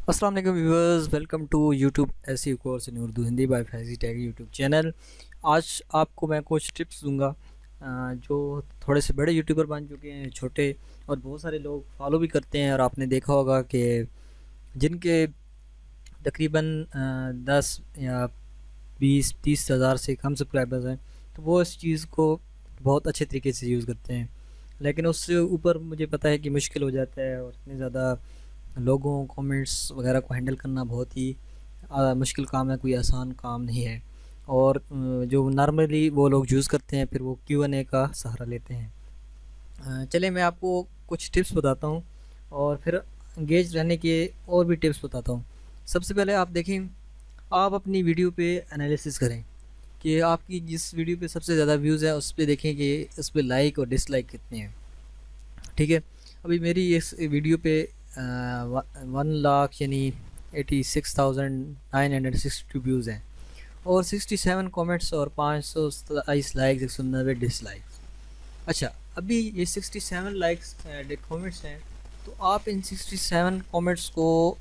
अस्सलाम वालेकुम viewers, welcome to YouTube easy course in Urdu Hindi by Faizi tag YouTube channel. आज आपको मैं कुछ टिप्स दूंगा जो थोड़े से बड़े यूट्यूबर बन चुके हैं, छोटे और बहुत सारे लोग फॉलो भी करते हैं। और आपने देखा होगा कि जिनके तकरीबन 10 या 20-30 हज़ार से कम सब्सक्राइबर्स हैं, तो वो इस चीज़ को बहुत अच्छे तरीके से यूज़ करते हैं। लेकिन उससे ऊपर मुझे पता है कि मुश्किल हो जाता है, और इतने ज़्यादा लोगों कमेंट्स वगैरह को हैंडल करना बहुत ही मुश्किल काम है, कोई आसान काम नहीं है। और जो नॉर्मली वो लोग यूज़ करते हैं, फिर वो Q&A का सहारा लेते हैं। चलिए मैं आपको कुछ टिप्स बताता हूँ और फिर इंगेज रहने के और भी टिप्स बताता हूँ। सबसे पहले आप देखें, आप अपनी वीडियो पे एनालिसिस करें कि आपकी जिस वीडियो पे सबसे ज़्यादा व्यूज़ है, उस पर देखें कि उस पर लाइक और डिसलाइक कितने हैं। ठीक है, अभी मेरी इस वीडियो पे 1 लाख यानी 86,962 व्यूज़ हैं, और 67 कमेंट्स और 527 लाइक्स, 190 डिसलाइक्स। अच्छा, अभी ये 67 लाइक्स कमेंट्स हैं, तो आप इन 67 कमेंट्स को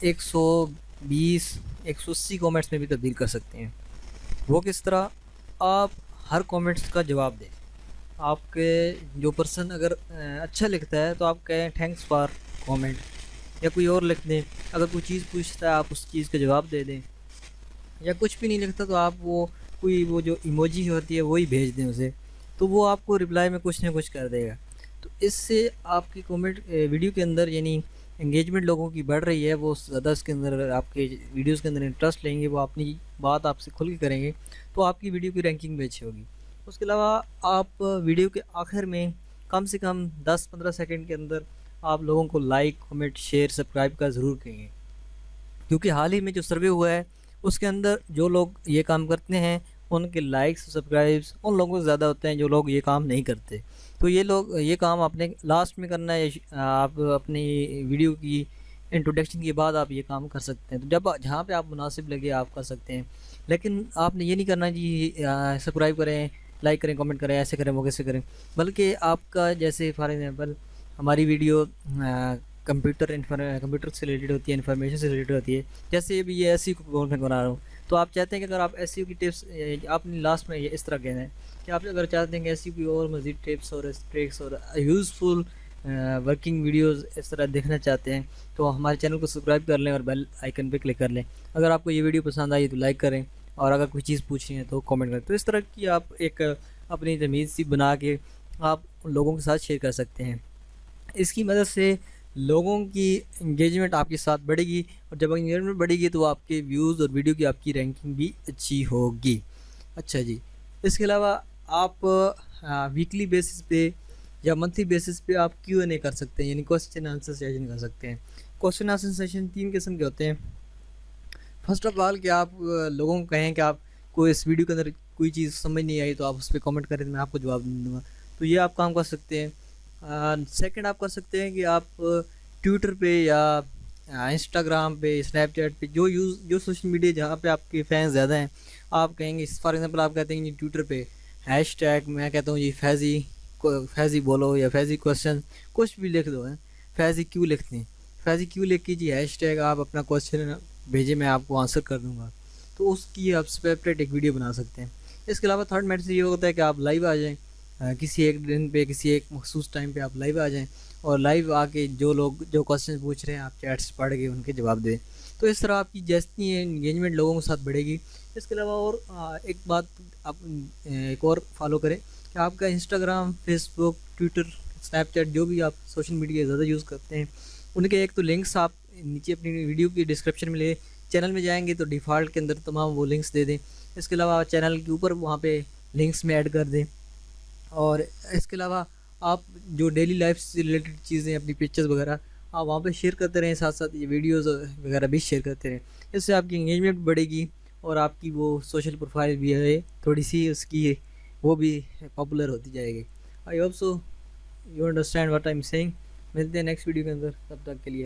120 180 कमेंट्स में भी तब्दील कर सकते हैं। वो किस तरह? आप हर कमेंट्स का जवाब दें। आपके जो पर्सन अगर अच्छा लिखता है तो आप कहें थैंक्स फॉर कमेंट, या कोई और लिख दें। अगर कोई चीज़ पूछता है आप उस चीज़ का जवाब दे दें, या कुछ भी नहीं लिखता तो आप वो जो इमोजी होती है वही भेज दें उसे, तो वो आपको रिप्लाई में कुछ ना कुछ कर देगा। तो इससे आपकी कमेंट वीडियो के अंदर यानी एंगेजमेंट लोगों की बढ़ रही है, वो ज़्यादा इसके अंदर आपके वीडियोज़ के अंदर इंटरेस्ट लेंगे, वो अपनी बात आपसे खुल के करेंगे, तो आपकी वीडियो की रैंकिंग भी अच्छी होगी। उसके अलावा आप वीडियो के आखिर में कम से कम 10-15 सेकंड के अंदर आप लोगों को लाइक, कमेंट, शेयर, सब्सक्राइब का ज़रूर करेंगे, क्योंकि हाल ही में जो सर्वे हुआ है उसके अंदर जो लोग ये काम करते हैं उनके लाइक्स, सब्सक्राइब्स उन लोगों से ज़्यादा होते हैं जो लोग ये काम नहीं करते। तो ये लोग ये काम आपने लास्ट में करना है, आप अपनी वीडियो की इंट्रोडक्शन के बाद आप ये काम कर सकते हैं। तो जब जहाँ पे आप मुनासिब लगे आप कर सकते हैं, लेकिन आपने ये नहीं करना जी सब्सक्राइब करें, लाइक करें, कमेंट करें, ऐसे करें, वो कैसे करें। बल्कि आपका जैसे फॉर एग्जांपल हमारी वीडियो कंप्यूटर से रिलेटेड होती है, इन्फॉर्मेशन से रिलेटेड होती है। जैसे अभी ये एसईओ को मैं बना रहा हूँ, तो आप चाहते हैं कि अगर आप एसईओ की टिप्स आपने लास्ट में ये इस तरह कहना है कि आप अगर चाहते हैं कि एसईओ की और मज़ीद टिप्स और ट्रिक्स और यूज़फुल वर्किंग वीडियोस इस तरह देखना चाहते हैं, तो हमारे चैनल को सब्सक्राइब कर लें और बेल आइकन पे क्लिक कर लें। अगर आपको ये वीडियो पसंद आई तो लाइक करें, और अगर कोई चीज़ पूछनी है तो कमेंट करें। तो इस तरह की आप एक अपनी तमीज़ सी बना के आप लोगों के साथ शेयर कर सकते हैं। इसकी मदद से लोगों की इंगेजमेंट आपके साथ बढ़ेगी, और जब इंगेजमेंट बढ़ेगी तो आपके व्यूज़ और वीडियो की आपकी रैंकिंग भी अच्छी होगी। अच्छा जी, इसके अलावा आप वीकली बेसिस पे या मंथली बेसिस पे आप Q&A कर सकते हैं, यानी क्वेश्चन आंसर सेशन कर सकते हैं। क्वेश्चन आंसर सेशन 3 किस्म के होते हैं। फर्स्ट ऑफ ऑल कि आप लोगों को कहें कि आपको इस वीडियो के अंदर कोई चीज़ समझ नहीं आई तो आप उस पर कमेंट करें, तो मैं आपको जवाब दूँगा। तो ये आप काम कर सकते हैं। सेकंड आप कर सकते हैं कि आप ट्विटर पे या इंस्टाग्राम पे, स्नैपचैट पे, जो सोशल मीडिया जहाँ पे आपके फैंस ज़्यादा हैं, आप कहेंगे फॉर एग्जांपल आप कहते हैं कि ट्विटर पे हैशटैग, मैं कहता हूँ जी फैज़ी बोलो या फैज़ी क्वेश्चन, कुछ भी लिख दो है, फैज़ी क्यों लिखते हैं, फैज़ी क्यों लिख के जी हैशटैग आप अपना क्वेश्चन भेजे, मैं आपको आंसर कर दूंगा। तो उसकी आप सेपरेट एक वीडियो बना सकते हैं। इसके अलावा थर्ड मेथड ये होता है कि आप लाइव आ जाएं, किसी एक दिन पे, किसी एक मखसूस टाइम पे आप लाइव आ जाएं, और लाइव आके जो लोग जो क्वेश्चन पूछ रहे हैं आप चैट्स पढ़ के उनके जवाब दें। तो इस तरह आपकी जैसी एंगेजमेंट लोगों के साथ बढ़ेगी। इसके अलावा और एक बात आप एक और फॉलो करें कि आपका इंस्टाग्राम, फेसबुक, ट्विटर, स्नैपचैट, जो भी आप सोशल मीडिया ज़्यादा यूज़ करते हैं, उनके एक तो लिंक्स आप नीचे अपनी वीडियो की डिस्क्रिप्शन में ले, चैनल में जाएंगे तो डिफ़ॉल्ट के अंदर तमाम वो लिंक्स दे दें। इसके अलावा चैनल के ऊपर वहाँ पे लिंक्स में ऐड कर दें। और इसके अलावा आप जो डेली लाइफ से रिलेटेड चीज़ें, अपनी पिक्चर्स वगैरह आप वहाँ पे शेयर करते रहें, साथ साथ ये वीडियोस वगैरह भी शेयर करते रहें। इससे आपकी एंगेजमेंट बढ़ेगी, और आपकी वो सोशल प्रोफाइल भी है थोड़ी सी उसकी वो भी पॉपुलर होती जाएगी। I hope so you understand what I am saying. मिलते हैं नेक्स्ट वीडियो के अंदर, तब तक के लिए।